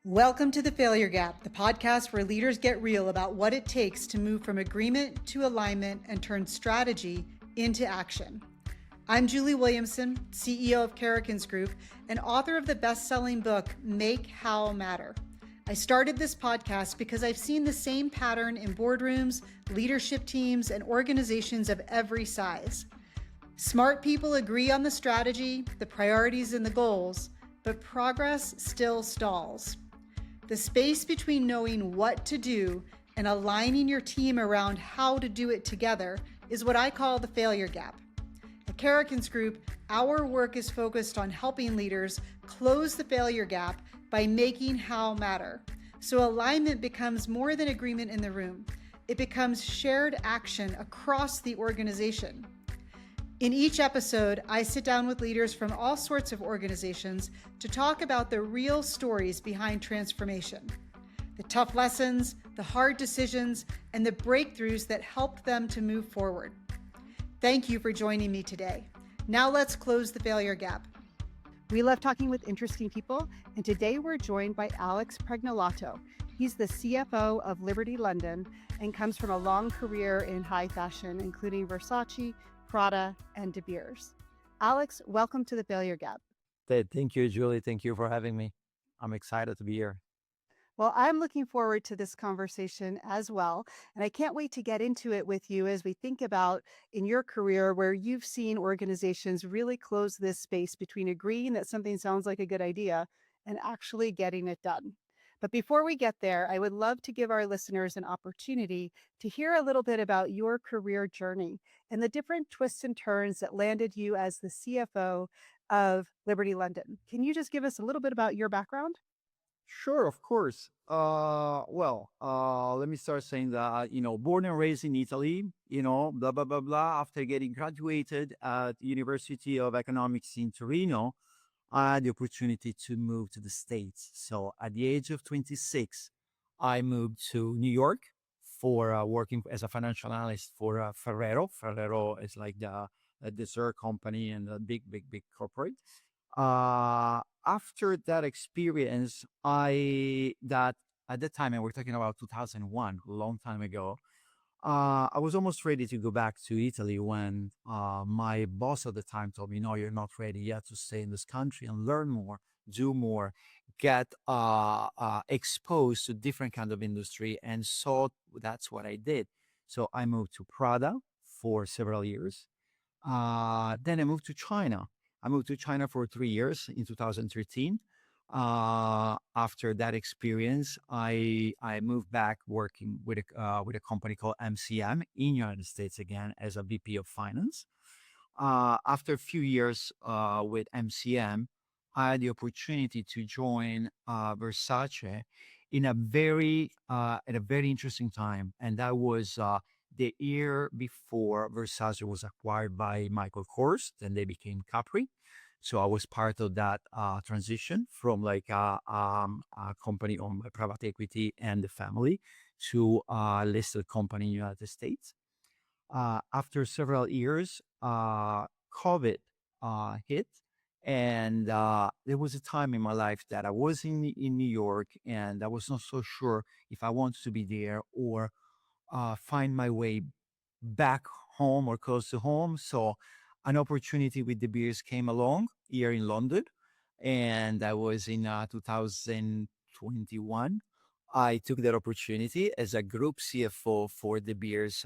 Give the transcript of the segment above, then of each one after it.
Welcome to The Failure Gap, the podcast where leaders get real about what it takes to move from agreement to alignment and turn strategy into action. I'm Julie Williamson, CEO of Carrikins Group and author of the best-selling book, Make How Matter. I started this podcast because I've seen the same pattern in boardrooms, leadership teams, and organizations of every size. Smart people agree on the strategy, the priorities, and the goals, but progress still stalls. The space between knowing what to do and aligning your team around how to do it together is what I call the failure gap. At Carrikins Group, our work is focused on helping leaders close the failure gap by making how matter. So alignment becomes more than agreement in the room. It becomes shared action across the organization. In each episode, I sit down with leaders from all sorts of organizations to talk about the real stories behind transformation, the tough lessons, the hard decisions, and the breakthroughs that helped them to move forward. Thank you for joining me today. Now let's close the failure gap. We love talking with interesting people, and today we're joined by Alex Pregnolato. He's the CFO of Liberty London and comes from a long career in high fashion, including Versace, Prada, and De Beers. Alex, welcome to the Failure Gap. Thank you, Julie. Thank you for having me. I'm excited to be here. Well, I'm looking forward to this conversation as well. And I can't wait to get into it with you as we think about in your career where you've seen organizations really close this space between agreeing that something sounds like a good idea and actually getting it done. But before we get there, I would love to give our listeners an opportunity to hear a little bit about your career journey and the different twists and turns that landed you as the CFO of Liberty London. Can you just give us a little bit about your background? Sure, of course. Let me start saying that, born and raised in Italy, blah, blah, blah, blah. After getting graduated at University of Economics in Torino, I had the opportunity to move to the States. So at the age of 26, I moved to New York for working as a financial analyst for Ferrero. Ferrero is like the dessert company and a big, big, big corporate. After that experience, that at that time, and we're talking about 2001, a long time ago, I was almost ready to go back to Italy when my boss at the time told me, "No, you're not ready yet to stay in this country and learn more, do more, get exposed to different kind of industry." And so that's what I did. So I moved to Prada for several years. Then I moved to China. I moved to China for 3 years in 2013. After that experience, I moved back working with a company called MCM in United States again as a VP of Finance. After a few years with MCM, I had the opportunity to join Versace in a very at a very interesting time, and that was the year before Versace was acquired by Michael Kors. Then they became Capri. So I was part of that transition from like a company owned by private equity and the family to a listed company in the United States. After several years, COVID hit, and there was a time in my life that I was in New York, and I was not so sure if I wanted to be there or find my way back home or close to home. So an opportunity with De Beers came along here in London, and that was in 2021. I took that opportunity as a group CFO for De Beers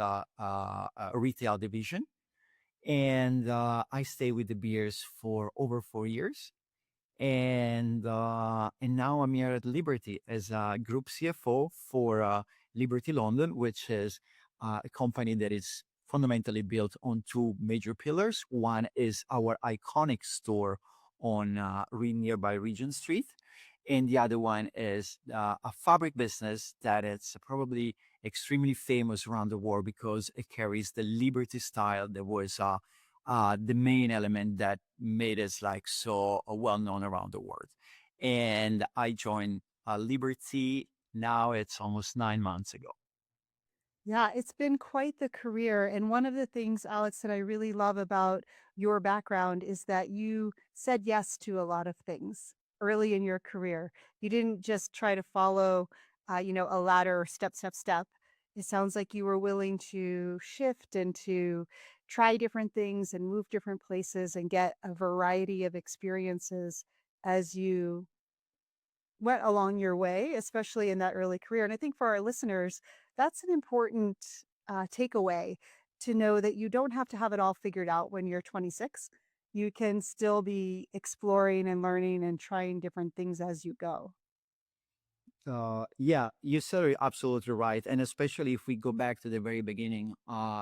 retail division, and I stayed with De Beers for over 4 years. And now I'm here at Liberty as a group CFO for Liberty London, which is a company that is fundamentally built on two major pillars. One is our iconic store on nearby Regent Street, and the other one is a fabric business that is probably extremely famous around the world because it carries the Liberty style that was the main element that made us like so well known around the world. And I joined Liberty. Now it's almost 9 months ago. Yeah, it's been quite the career. And one of the things, Alex, that I really love about your background is that you said yes to a lot of things. early in your career. You didn't just try to follow, a ladder or step, step, step. It sounds like you were willing to shift and to try different things and move different places and get a variety of experiences as you went along your way, especially in that early career. And I think for our listeners, that's an important takeaway to know that you don't have to have it all figured out when you're 26. You can still be exploring and learning and trying different things as you go. Yeah, you said it absolutely right. And especially if we go back to the very beginning,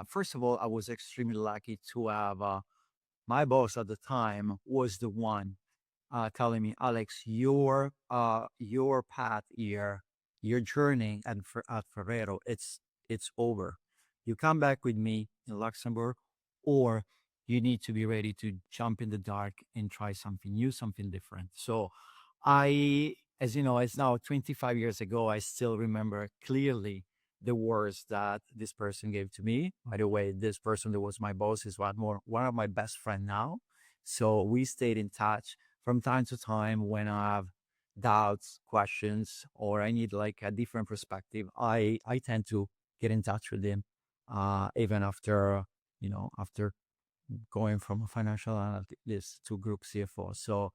first of all, I was extremely lucky to have my boss at the time was the one telling me, Alex, your path here, your journey at Ferrero, it's over. You come back with me in Luxembourg, or you need to be ready to jump in the dark and try something new, something different. So as you know, it's now 25 years ago. I still remember clearly the words that this person gave to me. By the way, this person that was my boss is one of my best friend now. So we stayed in touch from time to time when I have doubts, questions, or I need like a different perspective. I tend to get in touch with him, even after after going from a financial analyst to group CFO. So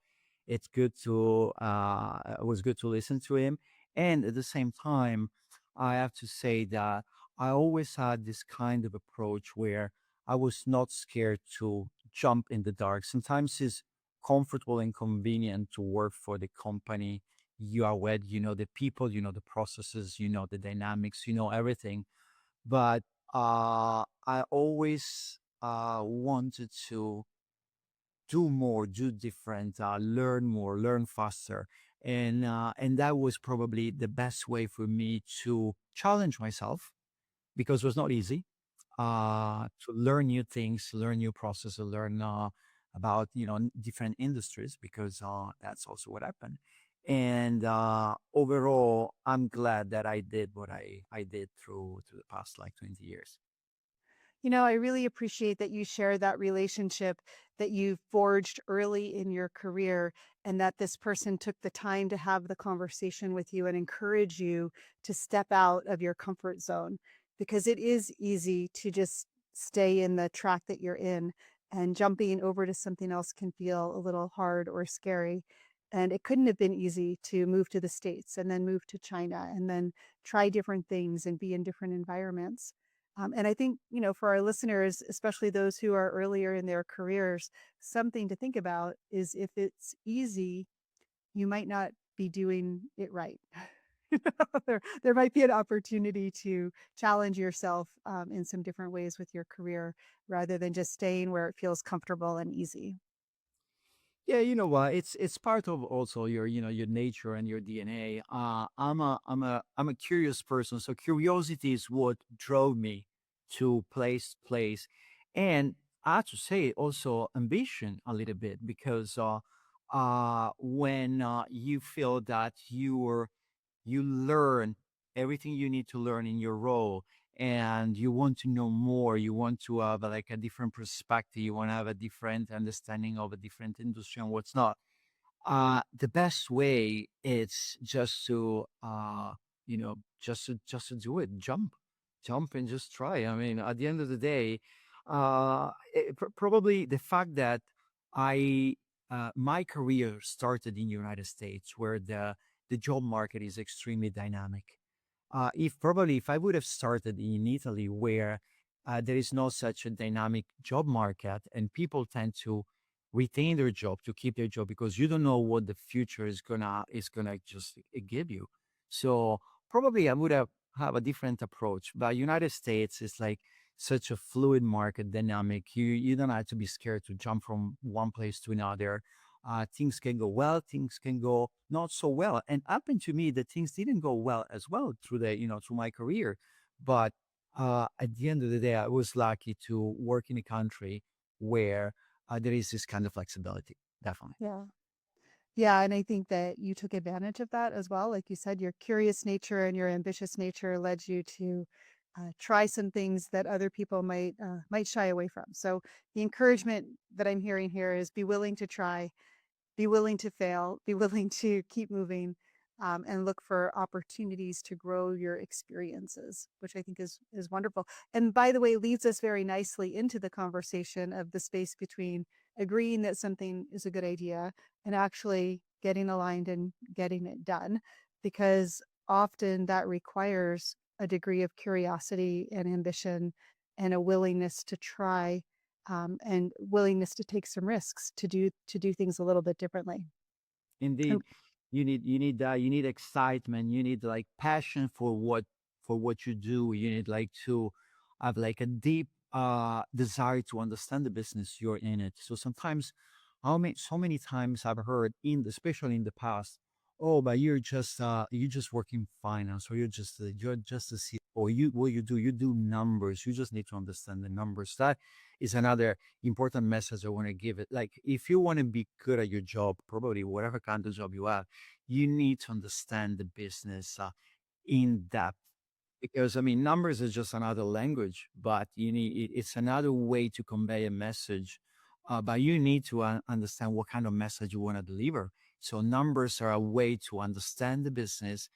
it was good to listen to him. And at the same time, I have to say that I always had this kind of approach where I was not scared to jump in the dark. Sometimes it's comfortable and convenient to work for the company you are with, you know, the people, you know, the processes, you know, the dynamics, you know, everything. But I always wanted to do more, do different, learn more, learn faster, and that was probably the best way for me to challenge myself because it was not easy. To learn new things, learn new processes, learn about different industries because that's also what happened. And overall, I'm glad that I did what I did through the past like 20 years. I really appreciate that you share that relationship that you forged early in your career and that this person took the time to have the conversation with you and encourage you to step out of your comfort zone because it is easy to just stay in the track that you're in and jumping over to something else can feel a little hard or scary. And it couldn't have been easy to move to the States and then move to China and then try different things and be in different environments. And I think, for our listeners, especially those who are earlier in their careers, something to think about is if it's easy, you might not be doing it right. There might be an opportunity to challenge yourself in some different ways with your career rather than just staying where it feels comfortable and easy. Yeah, you know what? It's part of also your your nature and your DNA. I'm a curious person, so curiosity is what drove me to place to place, and I have to say also ambition a little bit because when you feel that you learn everything you need to learn in your role and you want to know more, you want to have like a different perspective, you want to have a different understanding of a different industry and what's not. The best way is just to just to do it, jump and just try. I mean, at the end of the day, probably the fact that I my career started in the United States where the job market is extremely dynamic. If I would have started in Italy where there is no such a dynamic job market and people tend to retain their job, to keep their job, because you don't know what the future is gonna just give you. So probably I would have a different approach. But United States is like such a fluid market dynamic. You don't have to be scared to jump from one place to another. Things can go well, things can go not so well. And happened to me that things didn't go well as well through my career. But at the end of the day, I was lucky to work in a country where there is this kind of flexibility. Definitely. Yeah. Yeah, and I think that you took advantage of that as well. Like you said, your curious nature and your ambitious nature led you to try some things that other people might shy away from. So the encouragement that I'm hearing here is be willing to try be willing to fail, be willing to keep moving, and look for opportunities to grow your experiences, which I think is wonderful. And by the way, leads us very nicely into the conversation of the space between agreeing that something is a good idea and actually getting aligned and getting it done, because often that requires a degree of curiosity and ambition and a willingness to try, and willingness to take some risks to do things a little bit differently. And Indeed, you need excitement, you need like passion for what you do. You need like to have like a deep desire to understand the business you're in it. So sometimes so many times I've heard especially in the past, oh, but you're just working finance, or you're just a CFO. You what you do numbers. You just need to understand the numbers. That is another important message I want to give it. Like, if you want to be good at your job, probably whatever kind of job you have, you need to understand the business in depth. Because I mean, numbers is just another language, but it's another way to convey a message. But you need to understand what kind of message you want to deliver. So numbers are a way to understand the business,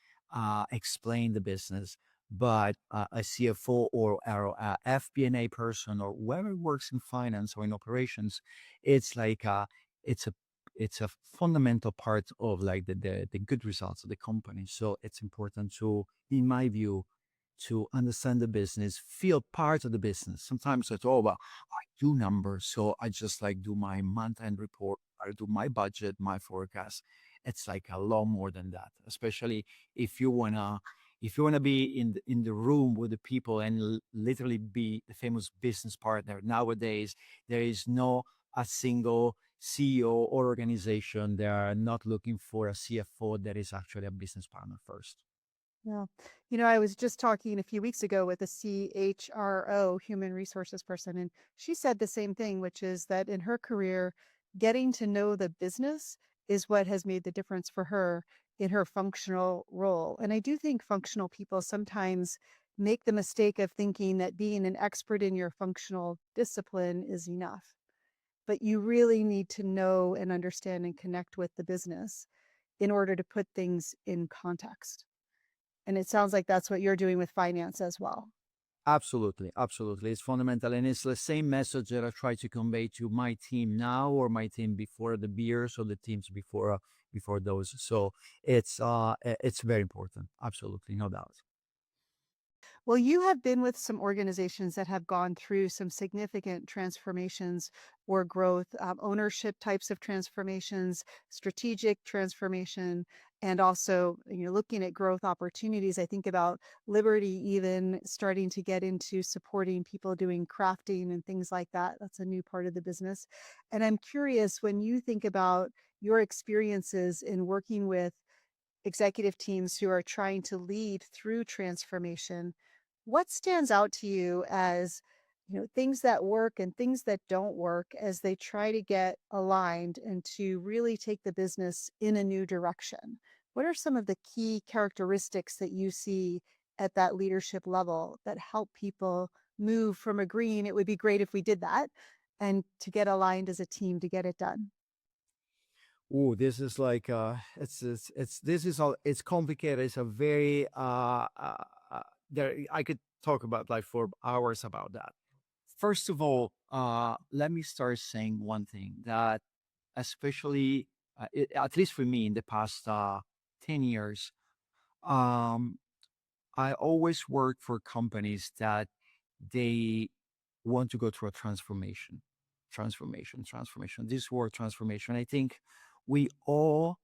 explain the business. But a CFO or a FP&A person, or whoever works in finance or in operations, it's like it's a it's a fundamental part of like the good results of the company. So it's important to, in my view, to understand the business, feel part of the business. Sometimes it's all about, I do numbers, so I just like do my month-end report, I do my budget, my forecast. It's like a lot more than that, especially if you wanna be in the room with the people and literally be the famous business partner. Nowadays, there is no a single CEO or organization. They are not looking for a CFO that is actually a business partner first. yeah. You know, I was just talking a few weeks ago with a CHRO, human resources person, and she said the same thing, which is that in her career, getting to know the business is what has made the difference for her in her functional role. And I do think functional people sometimes make the mistake of thinking that being an expert in your functional discipline is enough. But you really need to know and understand and connect with the business in order to put things in context. And it sounds like that's what you're doing with finance as well. Absolutely, absolutely. It's fundamental. And it's the same message that I try to convey to my team now, or my team before the beers, or the teams before those. So it's very important. Absolutely, no doubt. Well, you have been with some organizations that have gone through some significant transformations or growth, ownership types of transformations, strategic transformation, and also, you know, looking at growth opportunities. I think about Liberty even starting to get into supporting people doing crafting and things like that. That's a new part of the business. And I'm curious, when you think about your experiences in working with executive teams who are trying to lead through transformation, what stands out to you as, you know, things that work and things that don't work as they try to get aligned and to really take the business in a new direction? What are some of the key characteristics that you see at that leadership level that help people move from agreeing it would be great if we did that and to get aligned as a team to get it done? Oh, this is like it's this is all it's complicated. It's a very there I could talk about like for hours about that. First of all, let me start saying one thing that, especially at least for me in the past 10 years, um, I always work for companies that they want to go through a transformation. Transformation. This word transformation, I think we all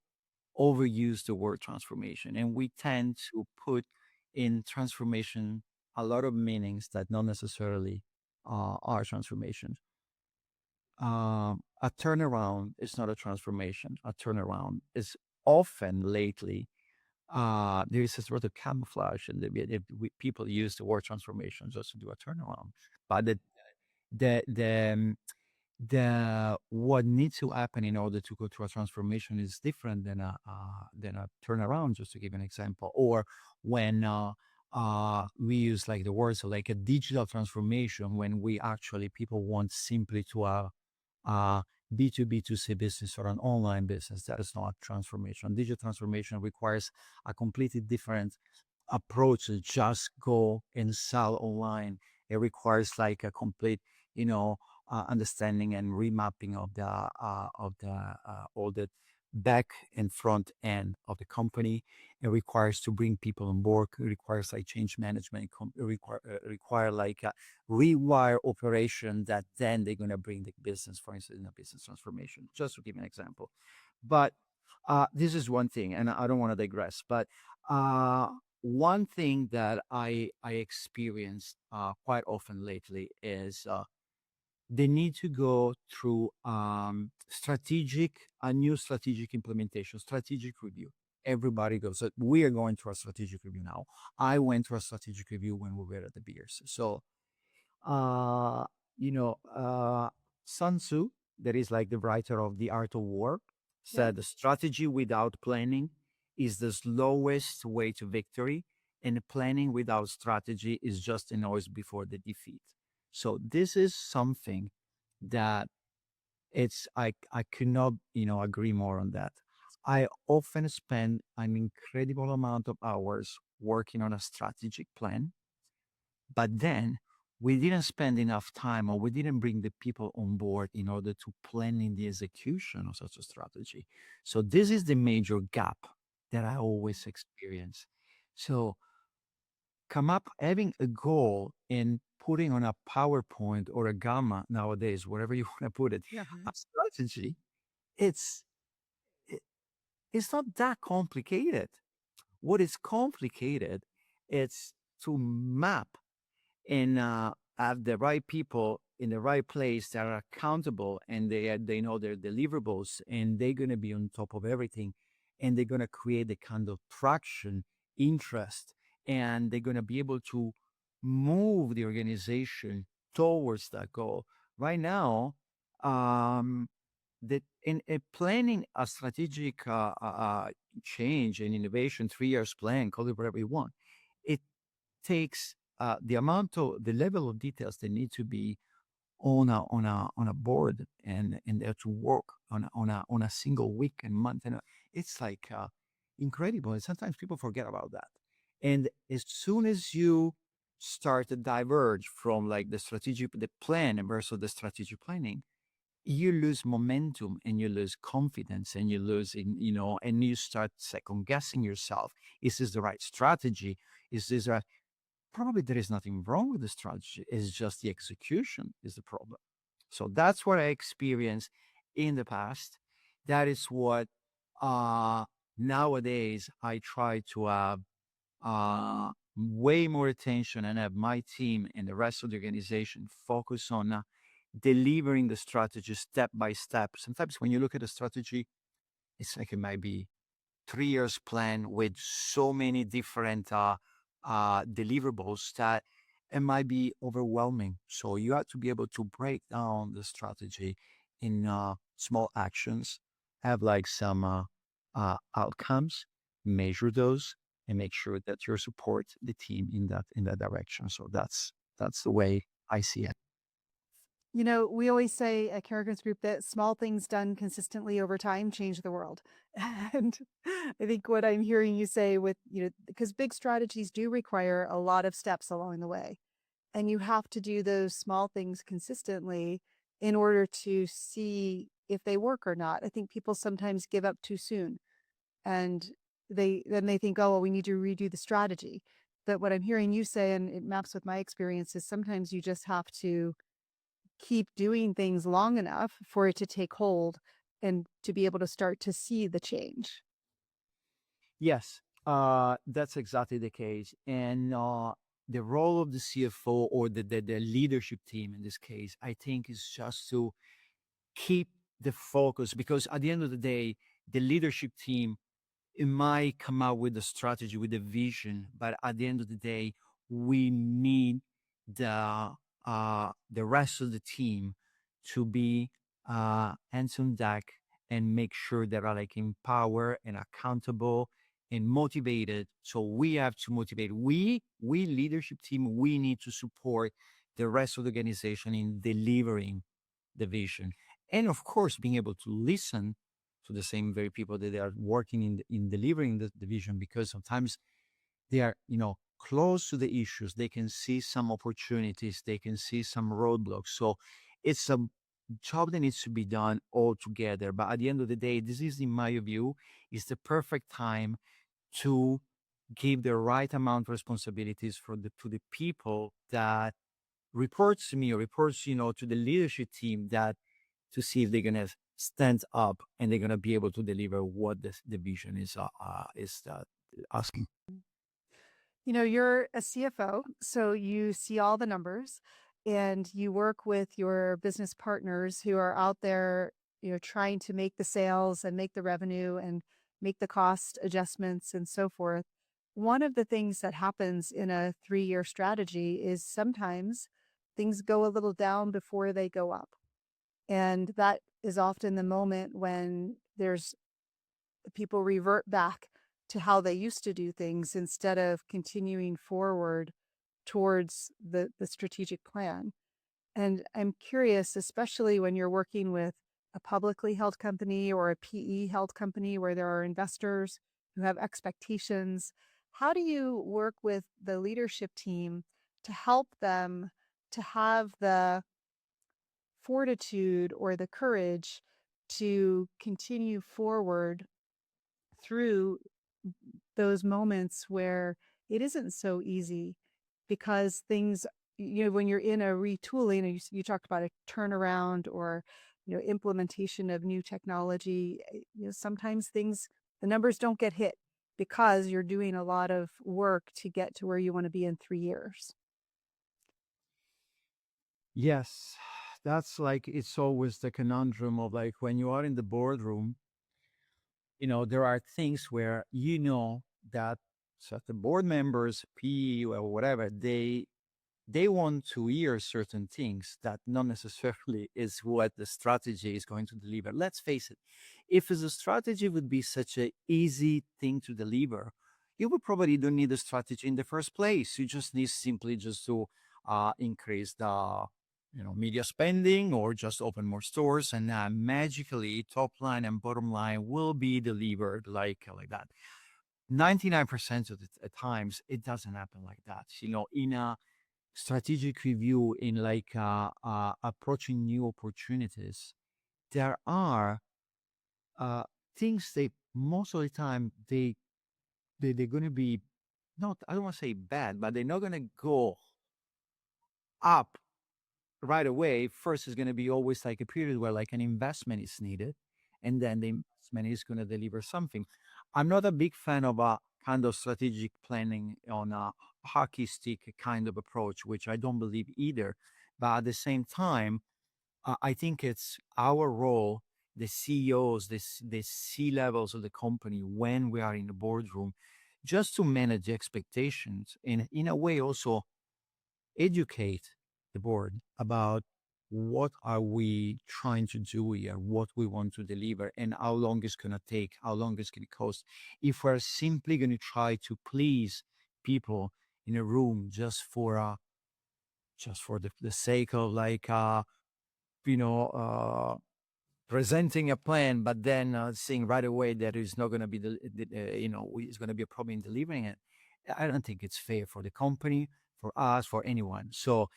overuse the word transformation, and we tend to put in transformation a lot of meanings that not necessarily are transformations. A turnaround is not a transformation. A turnaround is often lately there is a sort of camouflage, and people use the word transformation just to do a turnaround. But the what needs to happen in order to go through a transformation is different than a turnaround. Just to give an example, or when we use like the words like a digital transformation, when we actually people want simply to B2B2C business or an online business. That is not transformation. Digital transformation requires a completely different approach to just go and sell online. It requires like a complete, understanding and remapping of the all the back and front end of the company. It requires to bring people on board. It requires like change management. It require like a rewire operation that then they're going to bring the business, for instance, in a business transformation. Just to give you an example, but this is one thing, and I don't want to digress, but one thing that I experienced quite often lately is they need to go through a new strategic implementation, strategic review. Everybody goes. So we are going through a strategic review now. I went through a strategic review when we were at the beers. So uh, you know, Sun Tzu, that is like the writer of The Art of War, Yeah. said the strategy without planning is the slowest way to victory, and planning without strategy is just a noise before the defeat. So this is something that I could not, agree more on that. I often spend an incredible amount of hours working on a strategic plan, but then we didn't spend enough time or we didn't bring the people on board in order to plan in the execution of such a strategy. So this is the major gap that I always experience. So come up having a goal and putting on a PowerPoint or a Gamma nowadays, wherever you want to put it, Yeah. a strategy, it's it, it's not that complicated. What is complicated is to map and have the right people in the right place that are accountable and they know their deliverables and they're going to be on top of everything and they're going to create the kind of traction, interest, and they're going to be able to move the organization towards that goal. Right now, um, that in planning a strategic change and innovation, 3 years plan, call it whatever you want, it takes the level of details that need to be on a board and there to work on a single week and month, and it's like incredible. And sometimes people forget about that. And as soon as you start to diverge from like the plan versus the strategic planning, you lose momentum and you lose confidence and you lose and you start second guessing yourself. Is this the right strategy? Is this right? Probably there is nothing wrong with the strategy. It's just the execution is the problem. So that's what I experienced in the past. That is what uh, nowadays I try to have way more attention and have my team and the rest of the organization focus on delivering the strategy step by step. Sometimes when you look at a strategy, it's like it might be 3 years plan with so many different deliverables that it might be overwhelming. So you have to be able to break down the strategy in small actions, have like some outcomes, measure those, and make sure that you support the team in that direction. So that's the way I see it. We always say at Kerrigan's Group that small things done consistently over time change the world. And I think what I'm hearing you say because big strategies do require a lot of steps along the way. And you have to do those small things consistently in order to see if they work or not. I think people sometimes give up too soon and they think, oh, well, we need to redo the strategy. But what I'm hearing you say, and it maps with my experience, is sometimes you just have to keep doing things long enough for it to take hold and to be able to start to see the change. Yes, that's exactly the case. And the role of the CFO or the leadership team in this case, I think, is just to keep the focus because at the end of the day, the leadership team it might come out with a strategy, with a vision, but at the end of the day, we need the rest of the team to be hands on deck and make sure they are like empowered and accountable and motivated. So we have to motivate. We leadership team, we need to support the rest of the organization in delivering the vision. and of course being able to listen to the same very people that they are working in delivering the vision, because sometimes they are, close to the issues. They can see some opportunities, they can see some roadblocks. So it's a job that needs to be done all together. But at the end of the day, this is, in my view, is the perfect time to give the right amount of responsibilities to the people that reports to me, or reports, to the leadership team, that to see if they're gonna stand up and they're gonna be able to deliver what the vision is asking. You're a CFO, so you see all the numbers and you work with your business partners who are out there, trying to make the sales and make the revenue and make the cost adjustments and so forth. One of the things that happens in a 3-year strategy is sometimes things go a little down before they go up. And that is often the moment when there's people revert back to how they used to do things instead of continuing forward towards the strategic plan. And I'm curious, especially when you're working with a publicly held company or a PE held company where there are investors who have expectations, how do you work with the leadership team to help them to have the fortitude or the courage to continue forward through those moments where it isn't so easy because things, when you're in a retooling, and you talked about a turnaround or, implementation of new technology, sometimes the numbers don't get hit because you're doing a lot of work to get to where you want to be in 3 years. Yes, that's like, it's always the conundrum of like when you are in the boardroom, there are things where that certain board members, PE or whatever, they want to hear certain things that not necessarily is what the strategy is going to deliver. Let's face it, if the strategy would be such a easy thing to deliver, you would probably don't need a strategy in the first place. You just need simply just to increase the media spending, or just open more stores, and magically top line and bottom line will be delivered like that. 99% of the times it doesn't happen like that. In a strategic review, in like approaching new opportunities, there are uh, things they most of the time they're going to be, not, I don't want to say bad, but they're not going to go up right away. First is going to be always like a period where like an investment is needed, and then the investment is going to deliver something. I'm not a big fan of a kind of strategic planning on a hockey stick kind of approach, which I don't believe either. But at the same time, I think it's our role, the CEOs, the C levels of the company, when we are in the boardroom, just to manage the expectations, and in a way also educate the board about what are we trying to do here, what we want to deliver, and how long it's going to take, how long it's going to cost. If we're simply going to try to please people in a room just for the sake of like you know uh presenting a plan, but then seeing right away that it's not going to be it's going to be a problem in delivering it, I don't think it's fair for the company, for us, for anyone. So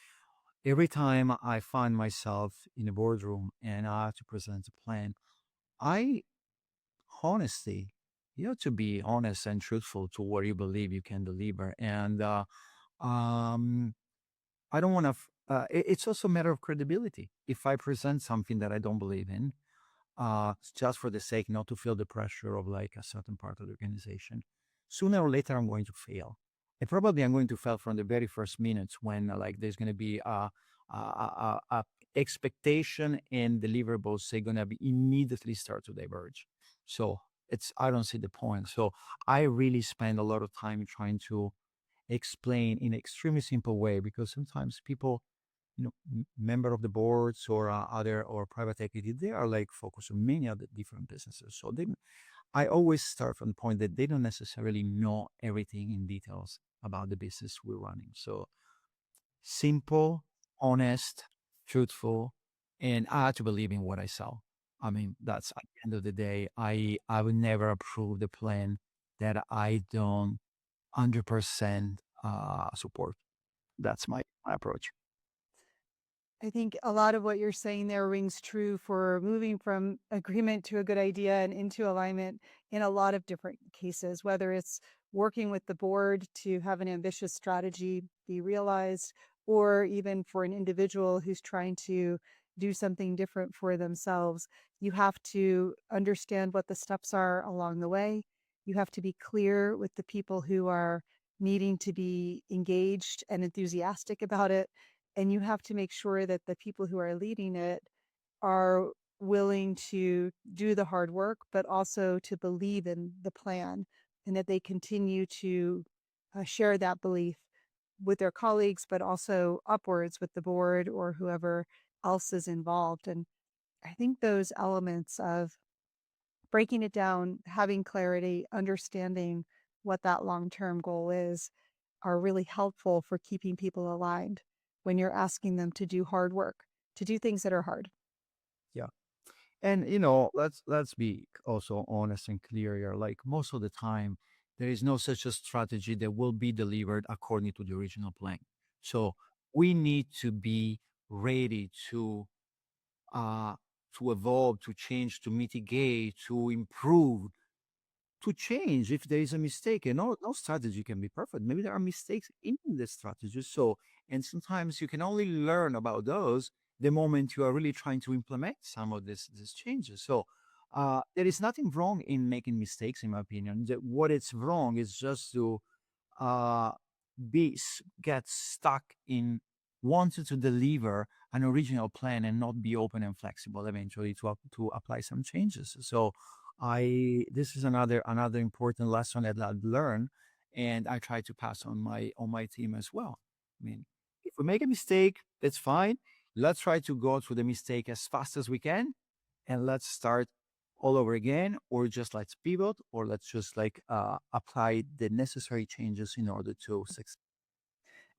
every time I find myself in a boardroom and I have to present a plan, I honestly, you have to be honest and truthful to what you believe you can deliver. And um, I don't want to, it's also a matter of credibility. If I present something that I don't believe in, just for the sake not to feel the pressure of like a certain part of the organization, sooner or later I'm going to fail. And probably I'm going to fail from the very first minutes when like there's going to be a expectation and deliverables they're going to be immediately start to diverge. So I don't see the point. So I really spend a lot of time trying to explain in an extremely simple way, because sometimes people, member of the boards or other or private equity, they are like focused on many other different businesses. So I always start from the point that they don't necessarily know everything in details about the business we're running. So simple, honest, truthful, and I had to believe in what I saw. I mean, that's at the end of the day, I would never approve the plan that I don't 100% support. That's my approach. I think a lot of what you're saying there rings true for moving from agreement to a good idea and into alignment in a lot of different cases, whether it's working with the board to have an ambitious strategy be realized, or even for an individual who's trying to do something different for themselves. You have to understand what the steps are along the way. You have to be clear with the people who are needing to be engaged and enthusiastic about it, and you have to make sure that the people who are leading it are willing to do the hard work, but also to believe in the plan, and that they continue to share that belief with their colleagues, but also upwards with the board or whoever else is involved. And I think those elements of breaking it down, having clarity, understanding what that long term goal is, are really helpful for keeping people aligned when you're asking them to do hard work, to do things that are hard. Yeah. And let's be also honest and clear here. Like most of the time, there is no such a strategy that will be delivered according to the original plan. So we need to be ready uh to evolve, to change, to mitigate, to improve, to change if there is a mistake. And no strategy can be perfect. Maybe there are mistakes in the strategy. So, and sometimes you can only learn about those the moment you are really trying to implement some of these changes. So, there is nothing wrong in making mistakes, in my opinion. What it's wrong is just to uh, get stuck in wanting to deliver an original plan and not be open and flexible eventually to apply some changes. So I this is another important lesson that I've learned, and I try to pass on my team as well. I mean, if we make a mistake, that's fine. Let's try to go through the mistake as fast as we can, and let's start all over again, or just let's pivot, or let's just apply the necessary changes in order to succeed.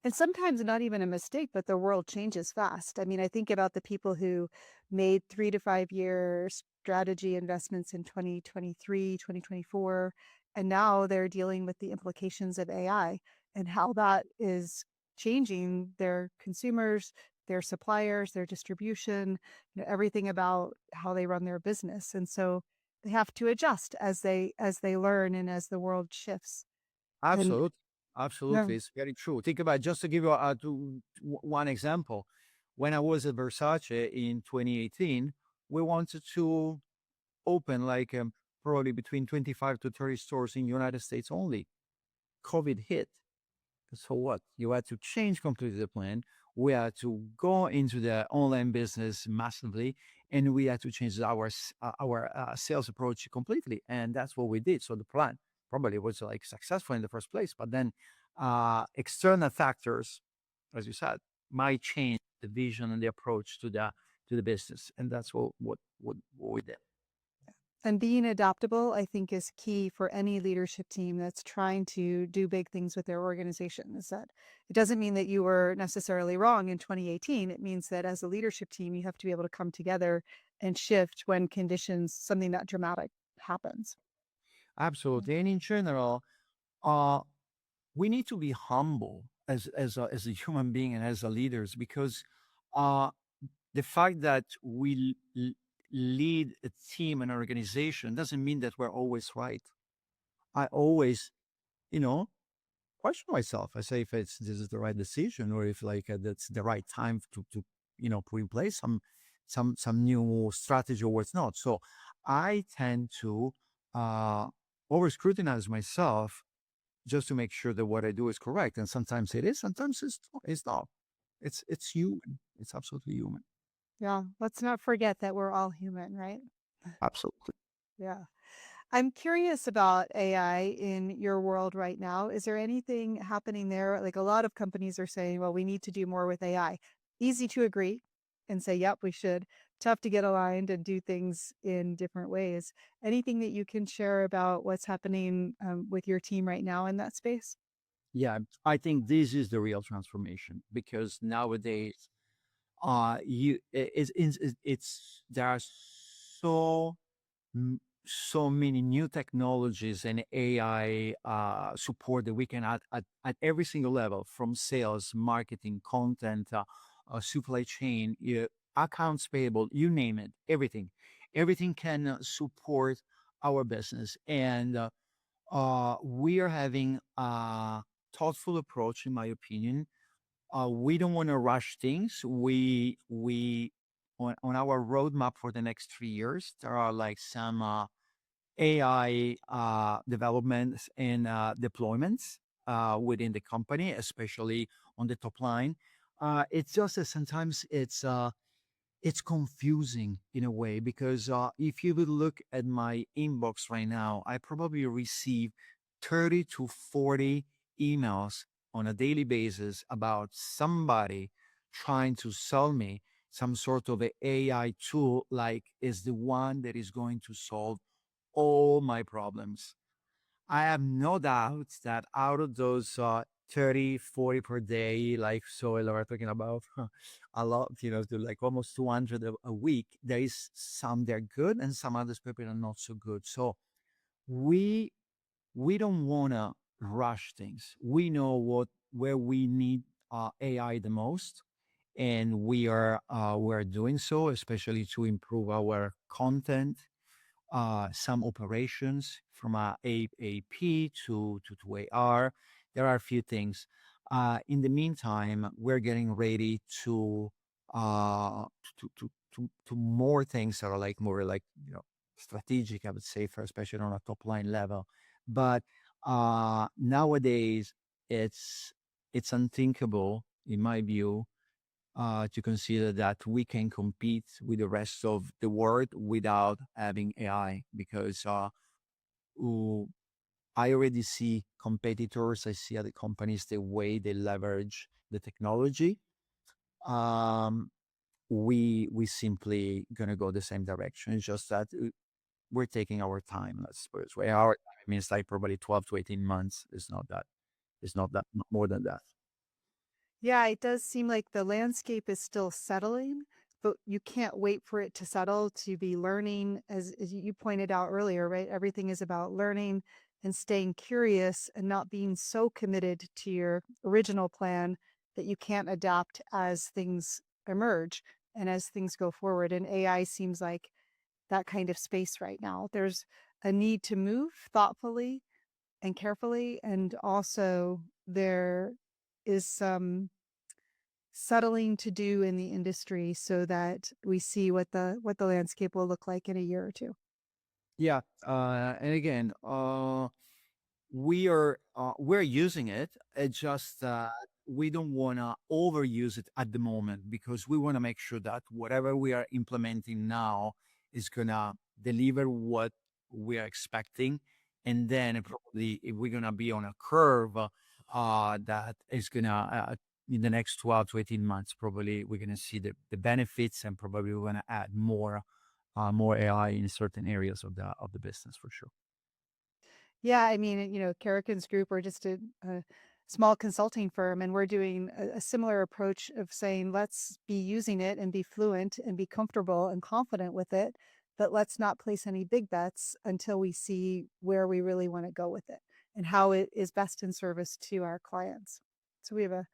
And sometimes not even a mistake, but the world changes fast. I mean, I think about the people who made 3 to 5 year strategy investments in 2023, 2024, and now they're dealing with the implications of AI and how that is changing their consumers, their suppliers, their distribution, everything about how they run their business. And so they have to adjust as they learn and as the world shifts. And Absolutely. yeah. Absolutely. It's very true. Think about just to give you one example. When I was at Versace in 2018, we wanted to open probably between 25 to 30 stores in United States only. COVID hit. So what? You had to change completely the plan. We had to go into the online business massively, and we had to change our sales approach completely. And that's what we did. So the plan probably was like successful in the first place, but then external factors, as you said, might change the vision and the approach to the business, and that's what we did. And being adaptable, I think, is key for any leadership team that's trying to do big things with their organization. Is that it doesn't mean that you were necessarily wrong in 2018. It means that as a leadership team, you have to be able to come together and shift when conditions, something that dramatic happens. Absolutely, and in general, uh, we need to be humble as a human being and as a leaders because uh, the fact that lead a team and organization doesn't mean that we're always right. I always, you know, question myself. I say if this is the right decision or if that's the right time to put in place some new strategy or what's not. So I tend to uh, over scrutinize myself just to make sure that what I do is correct. And sometimes it is, sometimes it's not. It's human. It's absolutely human. Yeah. Let's not forget that we're all human, right? Absolutely. Yeah. I'm curious about AI in your world right now. Is there anything happening there? Like a lot of companies are saying, well, we need to do more with AI. Easy to agree and say, yep, we should. Tough to get aligned and do things in different ways. Anything that you can share about what's happening with your team right now in that space? Yeah, I think this is the real transformation because nowadays it's there are so m- so many new technologies and AI support that we can add at every single level, from sales, marketing, content, supply chain, accounts payable, you name it, everything. Everything can support our business. And we are having a thoughtful approach, in my opinion. We don't want to rush things. We on our roadmap for the next 3 years, there are like some AI developments and deployments within the company, especially on the top line. It's just that sometimes it's confusing in a way, because if you would look at my inbox right now, I probably receive 30 to 40 emails on a daily basis about somebody trying to sell me some sort of a AI tool, like is the one that is going to solve all my problems. I have no doubts that out of those 30, 40 per day, like Soil are talking about, a lot, to like almost 200 a week, there is some they're good and some others people are not so good. So we we don't want to rush things. We know where we need AI the most, and we're doing so, especially to improve our content, some operations from AP to AR. There are a few things. In the meantime, we're getting ready uh, to more things that are like more like strategic, I would say, for especially on a top line level. But nowadays, it's it's unthinkable, in my view, to consider that we can compete with the rest of the world without having AI, because ooh, I already see competitors. I see other companies, the way they leverage the technology. Um, we simply gonna go the same direction. It's just that we're taking our time. Let's put it this way. Our time means like probably 12 to 18 months. It's not that. It's not that more than that. Yeah, it does seem like the landscape is still settling, but you can't wait for it to settle to be learning. As you pointed out earlier, right? Everything is about learning and staying curious and not being so committed to your original plan that you can't adapt as things emerge and as things go forward. And AI seems like that kind of space right now. There's a need to move thoughtfully and carefully, and also there is some settling to do in the industry so that we see what the landscape will look like in a year or two. Yeah. And again, we're using it. It's just that we don't want to overuse it at the moment, because we want to make sure that whatever we are implementing now is gonna deliver what we are expecting. And then probably if we're gonna be on a curve that is gonna in the next 12 to 18 months, probably we're gonna see the benefits, and probably we're gonna add more AI in certain areas of the business for sure. Yeah, I mean, Kerrigan's Group, we're just a small consulting firm, and we're doing a similar approach of saying, let's be using it and be fluent and be comfortable and confident with it, but let's not place any big bets until we see where we really want to go with it and how it is best in service to our clients. So we have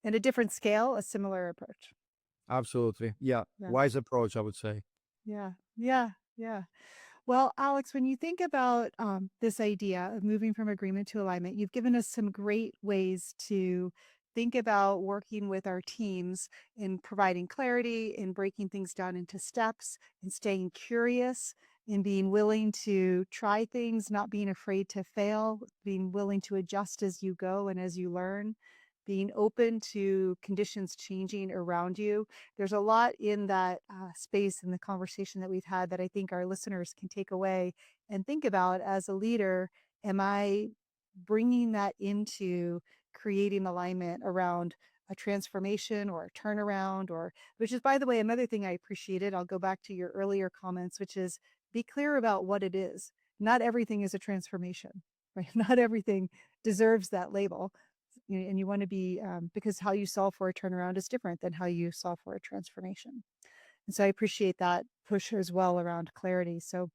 in a different scale, a similar approach. Absolutely. Yeah. Yeah. Wise approach, I would say. Yeah. Yeah. Yeah. Well, Alex, when you think about this idea of moving from agreement to alignment, you've given us some great ways to think about working with our teams in providing clarity, in breaking things down into steps, in staying curious, in being willing to try things, not being afraid to fail, being willing to adjust as you go and as you learn, being open to conditions changing around you. There's a lot in that space in the conversation that we've had that I think our listeners can take away and think about as a leader. Am I bringing that into creating alignment around a transformation or a turnaround, or which is, by the way, another thing I appreciated. I'll go back to your earlier comments, which is be clear about what it is. Not everything is a transformation, right? Not everything deserves that label. and you want to be, because how you solve for a turnaround is different than how you solve for a transformation. And so I appreciate that push as well around clarity. So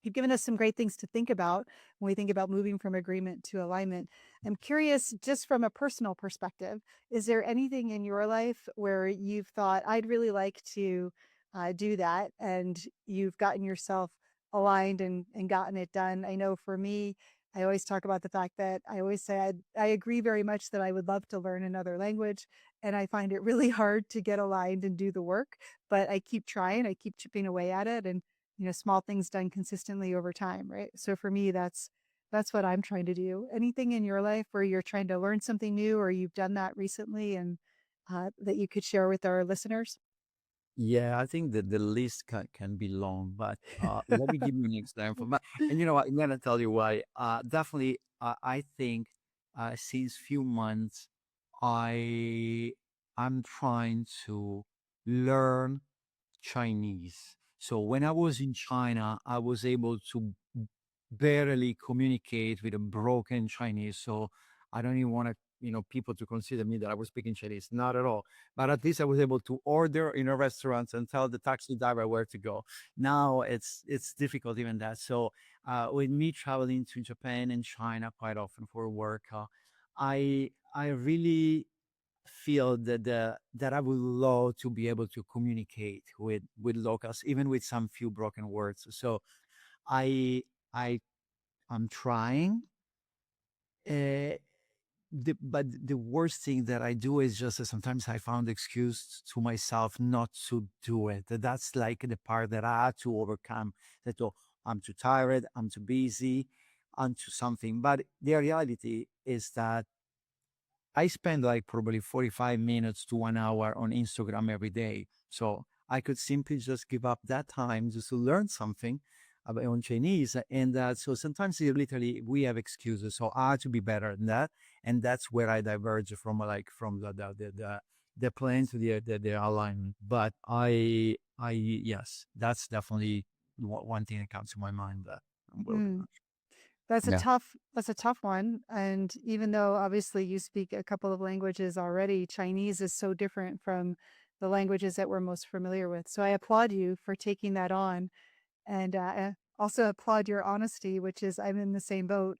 you've given us some great things to think about when we think about moving from agreement to alignment. I'm curious, just from a personal perspective, is there anything in your life where you've thought, I'd really like to do that, and you've gotten yourself aligned and gotten it done? I know for me, I always talk about the fact that I always say I agree very much that I would love to learn another language. And I find it really hard to get aligned and do the work, but I keep trying, I keep chipping away at it. And small things done consistently over time, right? So for me, that's what I'm trying to do. Anything in your life where you're trying to learn something new, or you've done that recently, and that you could share with our listeners? Yeah, I think that the list can be long, but let me give you an example. And you know what? I'm gonna tell you why. Definitely, I think since few months, I I'm trying to learn Chinese. So when I was in China, I was able to barely communicate with a broken Chinese. So I don't even want to, people to consider me that I was speaking Chinese. Not at all. But at least I was able to order in a restaurant and tell the taxi driver where to go. Now it's difficult even that. So with me traveling to Japan and China quite often for work, I really feel that I would love to be able to communicate with locals, even with some few broken words. So I I I'm trying. Uh, but the worst thing that I do is just that sometimes I found excuse to myself not to do it. That's like the part that I had to overcome. That, oh, I'm too tired, I'm too busy, I'm too something. But the reality is that I spend like probably 45 minutes to 1 hour on Instagram every day. So I could simply just give up that time just to learn something about on Chinese. And so sometimes literally we have excuses. So I have to be better than that. And that's where I diverge from from the plan to the alignment. But yes, that's definitely one thing that comes to my mind that I'm working Mm. on. Yeah. That's a tough one. And even though obviously you speak a couple of languages already, Chinese is so different from the languages that we're most familiar with. So I applaud you for taking that on. And also applaud your honesty, which is I'm in the same boat.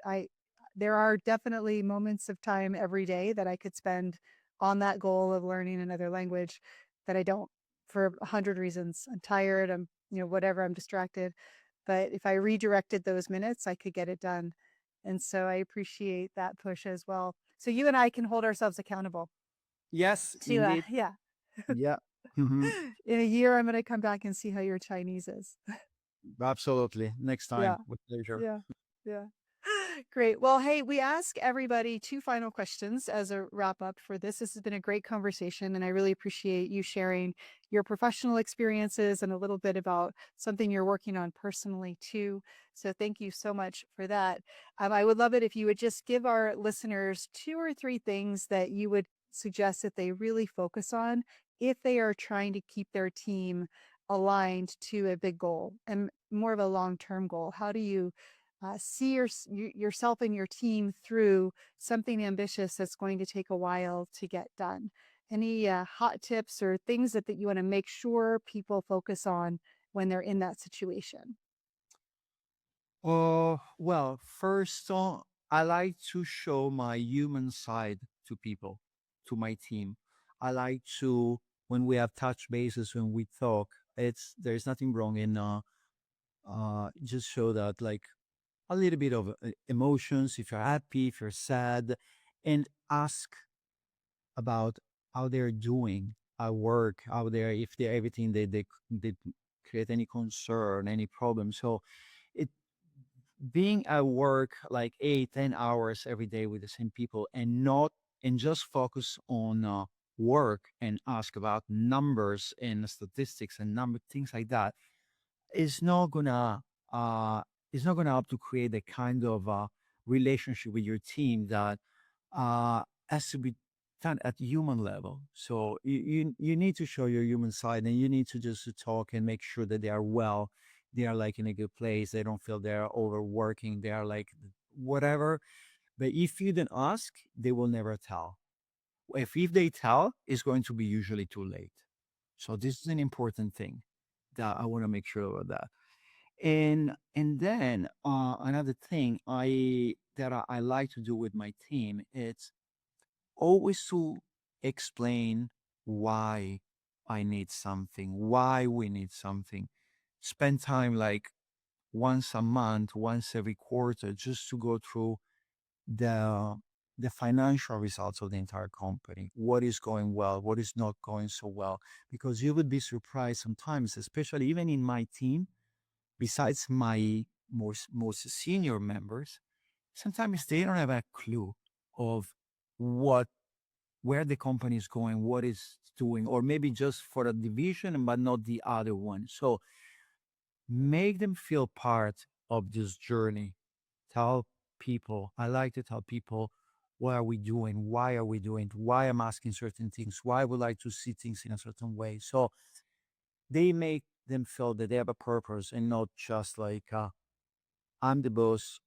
There are definitely moments of time every day that I could spend on that goal of learning another language that I don't, for 100 reasons. I'm tired, I'm, whatever, I'm distracted. But if I redirected those minutes, I could get it done. And so I appreciate that push as well. So you and I can hold ourselves accountable Yes, to, indeed. yeah. Yeah. Mhm. In a year, I'm going to come back and see how your Chinese is. Absolutely. Next Yeah. time with pleasure. Yeah. Yeah. Great. Well, hey, we ask everybody two final questions as a wrap up for this. This has been a great conversation, and I really appreciate you sharing your professional experiences and a little bit about something you're working on personally too. So thank you so much for that. I would love it if you would just give our listeners two or three things that you would suggest that they really focus on if they are trying to keep their team aligned to a big goal and more of a long-term goal. How do you see yourself and your team through something ambitious that's going to take a while to get done? Any hot tips or things that you want to make sure people focus on when they're in that situation? Oh, well, first, I like to show my human side to people, to my team. I like to, when we have touch bases, when we talk, there's nothing wrong in just show that like a little bit of emotions, if you're happy, if you're sad, and ask about how they're doing at work, how they're, if they're everything they create any concern, any problem. So it being at work like 8, 10 hours every day with the same people and not and just focus on work and ask about numbers and statistics and number things like that is not gonna uh help to create a kind of relationship with your team that has to be done at human level. So you need to show your human side, and you need to just to talk and make sure that they are well, they are like in a good place, they don't feel they're overworking, they are like whatever. But if you don't ask, they will never tell. If they tell, it's going to be usually too late. So this is an important thing that I want to make sure of that. And then another thing I like to do with my team, it's always to explain why I need something, why we need something. Spend time like once a month, once every quarter, just to go through the the financial results of the entire company. What is going well, what is not going so well. Because you would be surprised sometimes, especially even in my team, besides my most senior members, sometimes they don't have a clue of what where the company is going, what it's doing, or maybe just for a division but not the other one. So make them feel part of this journey. Tell people, I like to tell people, what are we doing, why are we doing it? Why I'm asking certain things, why I would like to see things in a certain way. So they make them feel that they have a purpose and not just like I'm the boss,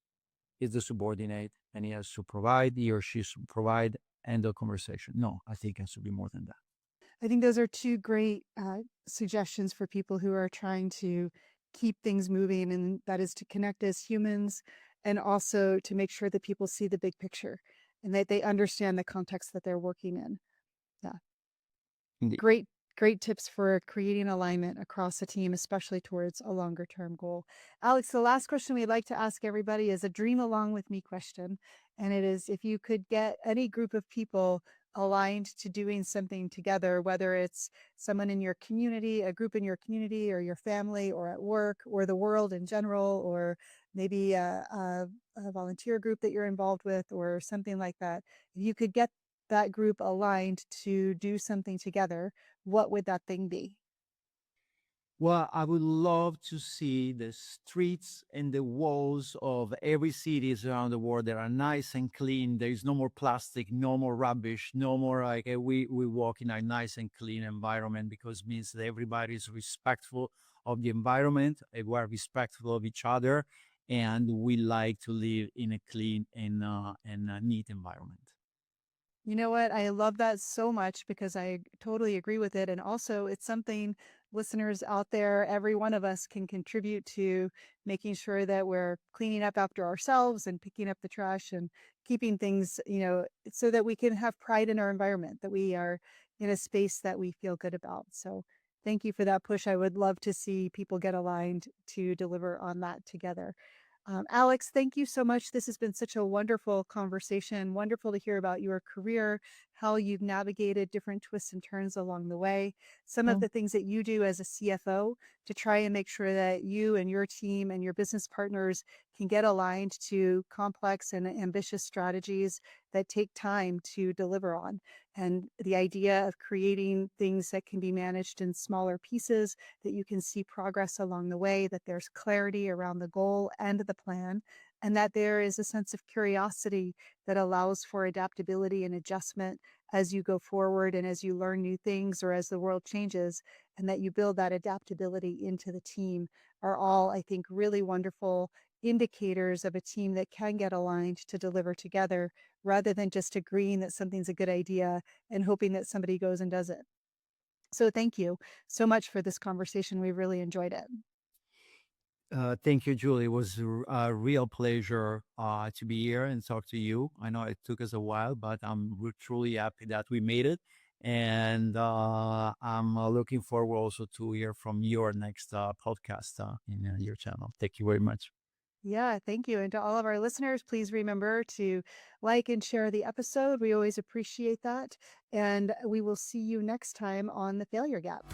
is the subordinate, and he has to provide, he or she should provide, end the conversation. No, I think it has to be more than that. I think those are two great suggestions for people who are trying to keep things moving, and that is to connect as humans and also to make sure that people see the big picture and that they understand the context that they're working in. Yeah. Indeed. Great tips for creating alignment across a team, especially towards a longer term goal. Alex, the last question we'd like to ask everybody is a dream along with me question. And it is, if you could get any group of people aligned to doing something together, whether it's someone in your community, a group in your community or your family or at work or the world in general, or maybe a volunteer group that you're involved with or something like that, if you could get that group aligned to do something together, what would that thing be? Well, I would love to see the streets and the walls of every cities around the world that are nice and clean. There is no more plastic, no more rubbish, no more like we walk in a nice and clean environment because it means that everybody is respectful of the environment, we are respectful of each other, and we like to live in a clean and a neat environment. You know what? I love that so much because I totally agree with it. And also, it's something listeners out there, every one of us can contribute to making sure that we're cleaning up after ourselves and picking up the trash and keeping things, so that we can have pride in our environment, that we are in a space that we feel good about. So, thank you for that push. I would love to see people get aligned to deliver on that together. Alex, thank you so much. This has been such a wonderful conversation. Wonderful to hear about your career, how you've navigated different twists and turns along the way, some of the things that you do as a CFO to try and make sure that you and your team and your business partners can get aligned to complex and ambitious strategies that take time to deliver on. And the idea of creating things that can be managed in smaller pieces, that you can see progress along the way, that there's clarity around the goal and the plan, and that there is a sense of curiosity that allows for adaptability and adjustment as you go forward and as you learn new things or as the world changes, and that you build that adaptability into the team are all, I think, really wonderful indicators of a team that can get aligned to deliver together rather than just agreeing that something's a good idea and hoping that somebody goes and does it. So thank you so much for this conversation. We really enjoyed it. Thank you, Julie. It was a real pleasure to be here and talk to you. I know it took us a while, but we're truly happy that we made it. And I'm looking forward also to hear from your next podcast in your channel. Thank you very much. Yeah, thank you. And to all of our listeners, please remember to like and share the episode. We always appreciate that. And we will see you next time on The Failure Gap.